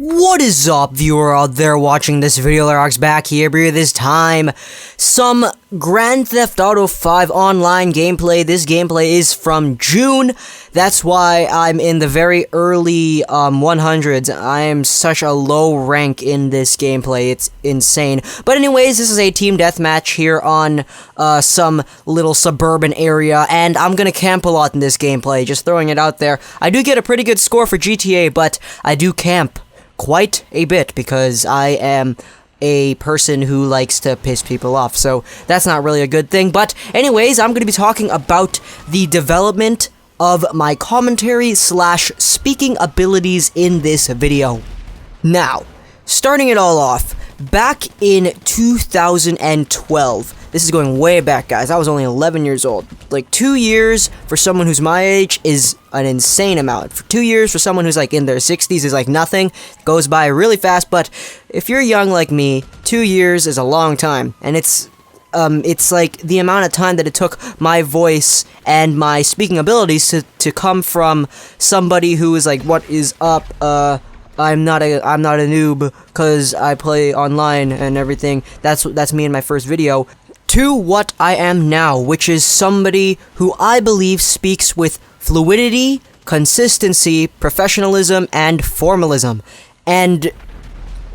What is up, viewer out there watching this video? Larox back here, but this time, some Grand Theft Auto 5 online gameplay. This gameplay is from June. That's why I'm in the very early 100s. I am such a low rank in this gameplay. It's insane. But anyways, this is a team deathmatch here on some little suburban area, and I'm gonna camp a lot in this gameplay. Just throwing it out there. I do get a pretty good score for GTA, but I do camp quite a bit because I am a person who likes to piss people off, so that's not really a good thing. But anyways, I'm going to be talking about the development of my commentary / speaking abilities in this video. Now, starting it all off, back in 2012, this is going way back, guys. I was only 11 years old. Like, 2 years for someone who's my age is an insane amount. For 2 years for someone who's like in their 60s is like nothing. It goes by really fast, but if you're young like me, 2 years is a long time. And it's like the amount of time that it took my voice and my speaking abilities to come from somebody who is like, what is up, I'm not a noob because I play online and everything. That's me in my first video. To what I am now, which is somebody who I believe speaks with fluidity, consistency, professionalism, and formalism. And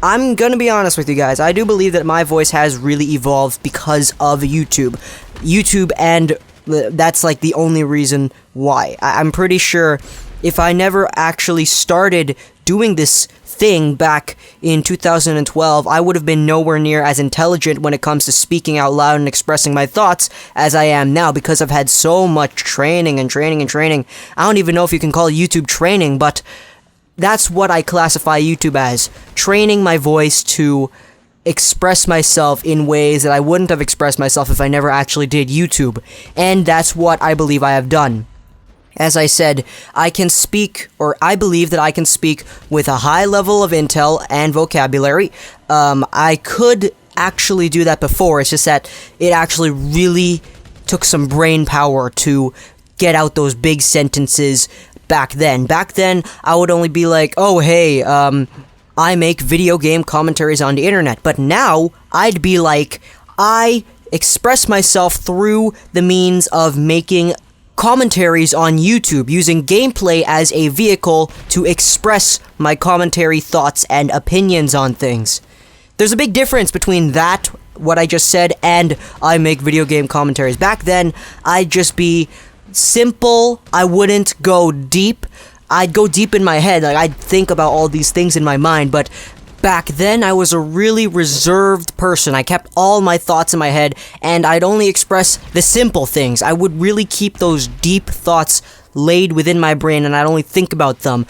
I'm gonna be honest with you guys, I do believe that my voice has really evolved because of YouTube. And that's like the only reason why. I'm pretty sure if I never actually started doing this thing back in 2012, I would have been nowhere near as intelligent when it comes to speaking out loud and expressing my thoughts as I am now, because I've had so much training. I don't even know if you can call YouTube training, but that's what I classify YouTube as. Training my voice to express myself in ways that I wouldn't have expressed myself if I never actually did YouTube. And that's what I believe I have done. As I said, I believe that I can speak with a high level of intel and vocabulary. I could actually do that before, it's just that it actually really took some brain power to get out those big sentences back then. Back then, I would only be like, oh hey, I make video game commentaries on the internet. But now, I'd be like, I express myself through the means of making commentaries on YouTube, using gameplay as a vehicle to express my commentary, thoughts, and opinions on things. There's a big difference between that, what I just said, and I make video game commentaries. Back then, I'd just be simple, I wouldn't go deep. I'd go deep in my head, like I'd think about all these things in my mind, but back then, I was a really reserved person. I kept all my thoughts in my head, and I'd only express the simple things. I would really keep those deep thoughts laid within my brain, and I'd only think about them.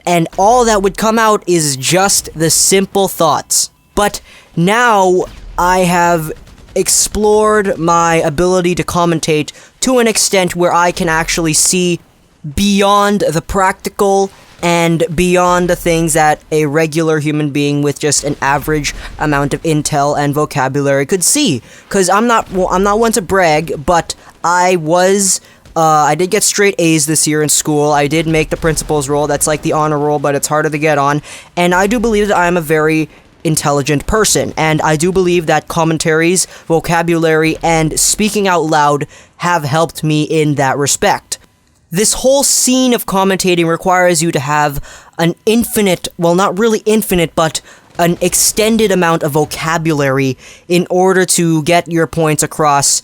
And all that would come out is just the simple thoughts. But now, I have explored my ability to commentate to an extent where I can actually see beyond the practical and beyond the things that a regular human being with just an average amount of intel and vocabulary could see. Because I'm not one to brag, but I did get straight A's this year in school. I did make the principal's roll. That's like the honor roll, but it's harder to get on. And I do believe that I am a very intelligent person. And I do believe that commentaries, vocabulary, and speaking out loud have helped me in that respect. This whole scene of commentating requires you to have an infinite, well, not really infinite, but an extended amount of vocabulary in order to get your points across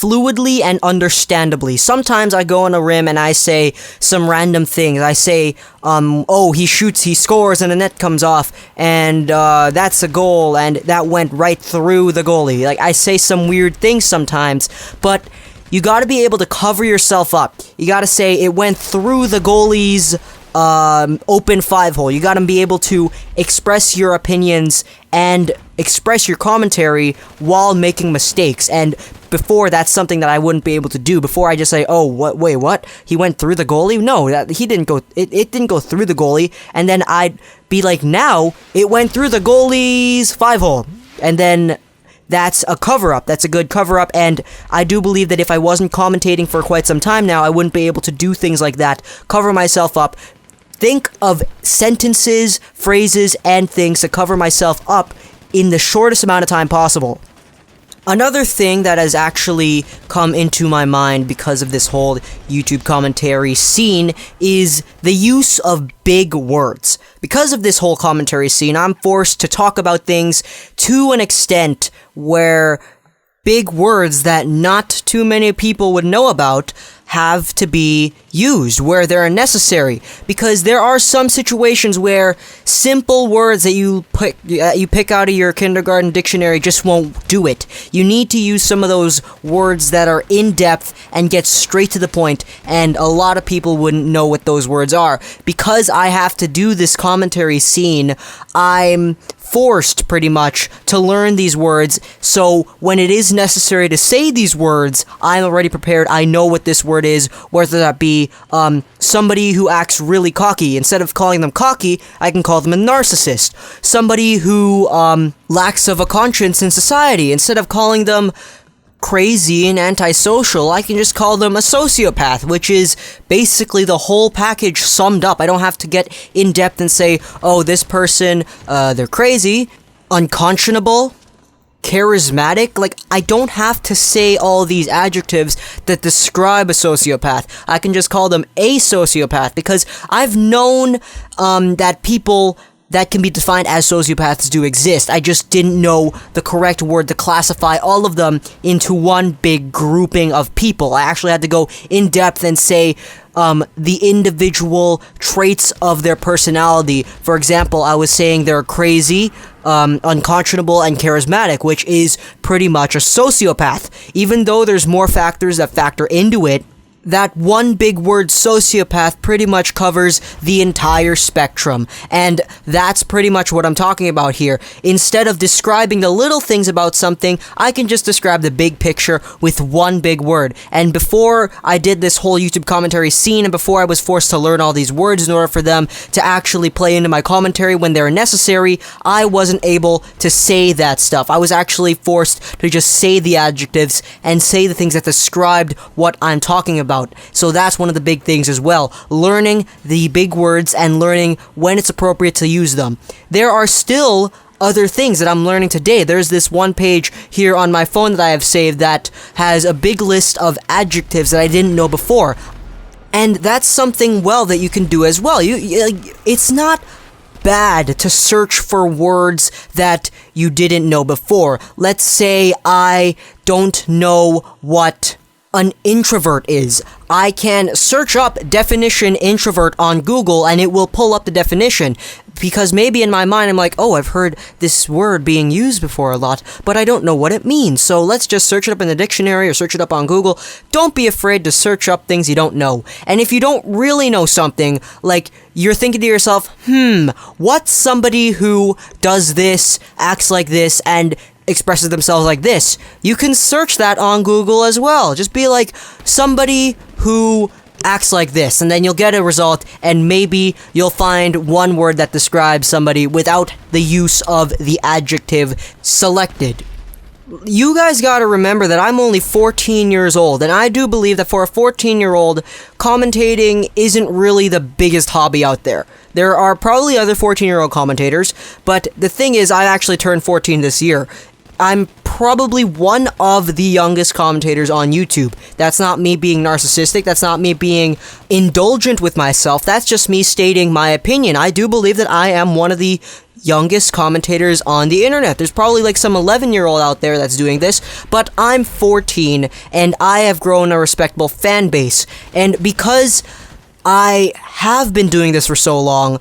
fluidly and understandably. Sometimes I go on a rim and I say some random things. I say, oh, he shoots, he scores, and the net comes off, and that's a goal, and that went right through the goalie. Like, I say some weird things sometimes, but you gotta be able to cover yourself up. You gotta say it went through the goalie's open 5-hole. You gotta be able to express your opinions and express your commentary while making mistakes. And before, that's something that I wouldn't be able to do. Before, I just say, oh, wait, what? He went through the goalie? No, he didn't go, it didn't go through the goalie. And then I'd be like, now, it went through the goalie's 5-hole. And then that's a cover-up. That's a good cover-up, and I do believe that if I wasn't commentating for quite some time now, I wouldn't be able to do things like that, cover myself up, think of sentences, phrases, and things to cover myself up in the shortest amount of time possible. Another thing that has actually come into my mind because of this whole YouTube commentary scene is the use of big words. Because of this whole commentary scene, I'm forced to talk about things to an extent where big words that not too many people would know about have to be used where they're necessary, because there are some situations where simple words that you pick out of your kindergarten dictionary just won't do it. You need to use some of those words that are in depth and get straight to the point, and a lot of people wouldn't know what those words are. Because I have to do this commentary scene, I'm forced pretty much to learn these words, so when it is necessary to say these words, I'm already prepared. I know what this word is, whether that be somebody who acts really cocky. Instead of calling them cocky, I can call them a narcissist. Somebody who lacks of a conscience in society. Instead of calling them crazy and antisocial, I can just call them a sociopath, which is basically the whole package summed up. I don't have to get in depth and say, oh, this person, they're crazy, unconscionable, charismatic. Like, I don't have to say all these adjectives that describe a sociopath. I can just call them a sociopath, because I've known that people that can be defined as sociopaths do exist. I just didn't know the correct word to classify all of them into one big grouping of people. I actually had to go in depth and say the individual traits of their personality. For example, I was saying they're crazy, unconscionable, and charismatic, which is pretty much a sociopath. Even though there's more factors that factor into it, that one big word, sociopath, pretty much covers the entire spectrum. And that's pretty much what I'm talking about here. Instead of describing the little things about something, I can just describe the big picture with one big word. And before I did this whole YouTube commentary scene, and before I was forced to learn all these words in order for them to actually play into my commentary when they're necessary, I wasn't able to say that stuff. I was actually forced to just say the adjectives and say the things that described what I'm talking about. So that's one of the big things as well. Learning the big words and learning when it's appropriate to use them. There are still other things that I'm learning today. There's this one page here on my phone that I have saved that has a big list of adjectives that I didn't know before. And that's something, well, that you can do as well. It's not bad to search for words that you didn't know before. Let's say I don't know what an introvert is. I can search up definition introvert on Google and it will pull up the definition, because maybe in my mind I'm like, oh, I've heard this word being used before a lot, but I don't know what it means. So let's just search it up in the dictionary or search it up on Google. Don't be afraid to search up things you don't know. And if you don't really know something, like you're thinking to yourself, what's somebody who does this, acts like this, and expresses themselves like this? You can search that on Google as well. Just be like, somebody who acts like this, and then you'll get a result, and maybe you'll find one word that describes somebody without the use of the adjective selected. You guys gotta remember that I'm only 14 years old, and I do believe that for a 14-year-old, commentating isn't really the biggest hobby out there. There are probably other 14-year-old commentators, but the thing is, I actually turned 14 this year. I'm probably one of the youngest commentators on YouTube. That's not me being narcissistic. That's not me being indulgent with myself. That's just me stating my opinion. I do believe that I am one of the youngest commentators on the internet. There's probably like some 11-year-old out there that's doing this, but I'm 14 and I have grown a respectable fan base. And because I have been doing this for so long,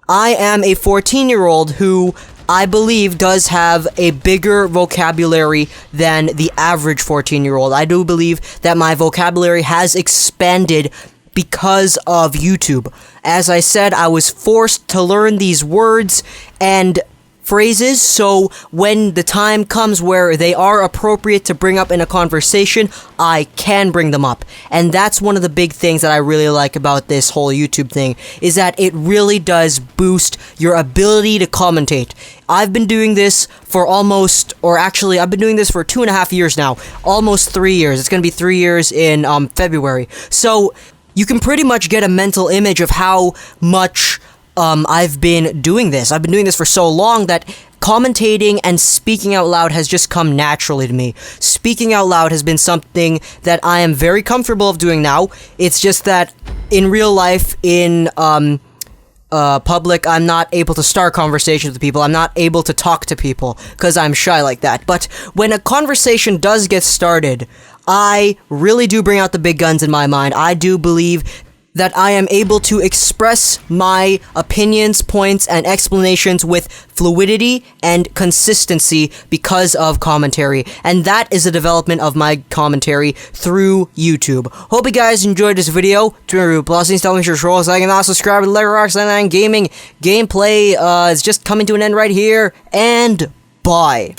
I am a 14-year-old who I believe does have a bigger vocabulary than the average 14-year-old. I do believe that my vocabulary has expanded because of YouTube. As I said, I was forced to learn these words and phrases, so when the time comes where they are appropriate to bring up in a conversation, I can bring them up. And that's one of the big things that I really like about this whole YouTube thing, is that it really does boost your ability to commentate. I've been doing this for I've been doing this for 2.5 years now. Almost 3 years. It's going to be 3 years in February. So you can pretty much get a mental image of how much I've been doing this. I've been doing this for so long that commentating and speaking out loud has just come naturally to me. Speaking out loud has been something that I am very comfortable of doing now. It's just that in real life, in public, I'm not able to start conversations with people. I'm not able to talk to people because I'm shy like that. But when a conversation does get started, I really do bring out the big guns in my mind. I do believe that I am able to express my opinions, points, and explanations with fluidity and consistency because of commentary. And that is the development of my commentary through YouTube. Hope you guys enjoyed this video. To remember, blessings, tell me your trolls, like and not subscribe to LegoRox99 Gaming. Gameplay is just coming to an end right here, and bye.